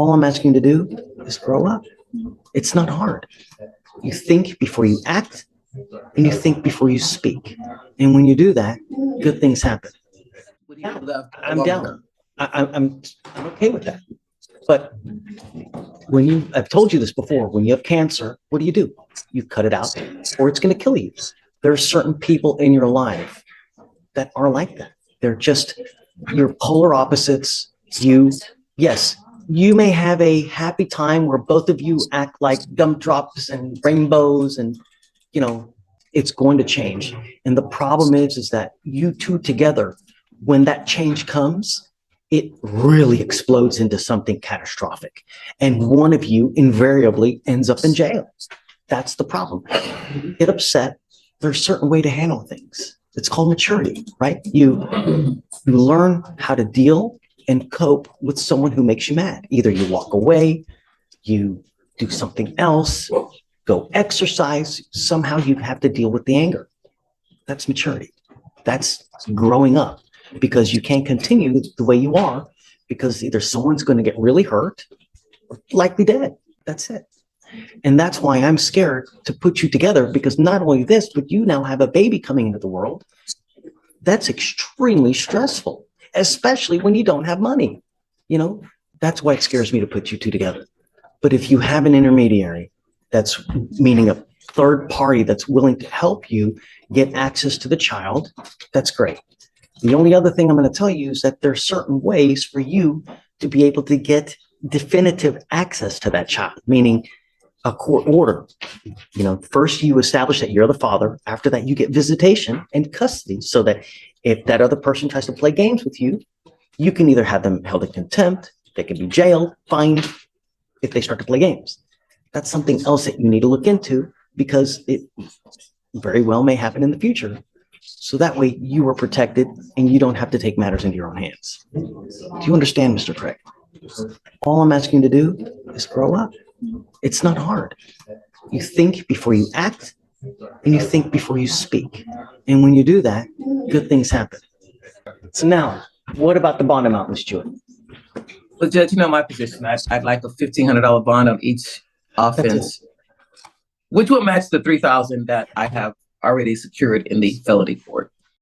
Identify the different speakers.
Speaker 1: All I'm asking you to do is grow up. It's not hard. You think before you act, and you think before you speak. And when you do that, good things happen. Yeah, I'm down. I'm okay with that. But I've told you this before, when you have cancer, what do? You cut it out or it's going to kill you. There are certain people in your life that are like that. They're just your polar opposites. Yes, you may have a happy time where both of you act like gumdrops and rainbows and, it's going to change. And the problem is that you two together, when that change comes, it really explodes into something catastrophic. And one of you invariably ends up in jail. That's the problem. You get upset. There's a certain way to handle things. It's called maturity, right? You learn how to deal and cope with someone who makes you mad. Either you walk away, you do something else, go exercise. Somehow you have to deal with the anger. That's maturity. That's growing up, because you can't continue the way you are, because either someone's going to get really hurt or likely dead. That's it. And that's why I'm scared to put you together, because not only this, but you now have a baby coming into the world. That's extremely stressful, especially when you don't have money. That's why it scares me to put you two together. But if you have an intermediary, that's meaning a third party that's willing to help you get access to the child, that's great. The only other thing I'm going to tell you is that there are certain ways for you to be able to get definitive access to that child, meaning a court order. First you establish that you're the father. After that, you get visitation and custody, so that if that other person tries to play games with you, you can either have them held in contempt, they can be jailed, fined if they start to play games. That's something else that you need to look into, because it very well may happen in the future. So that way you are protected and you don't have to take matters into your own hands. Do you understand, Mr. Craig? All I'm asking you to do is grow up. It's not hard. You think before you act, and you think before you speak. And when you do that, good things happen. So now, what about the bond amount, Ms. Jewett?
Speaker 2: Well, Judge, my position. I'd like a $1,500 bond on each offense, which will match the $3,000 that I have already secured in the felony court.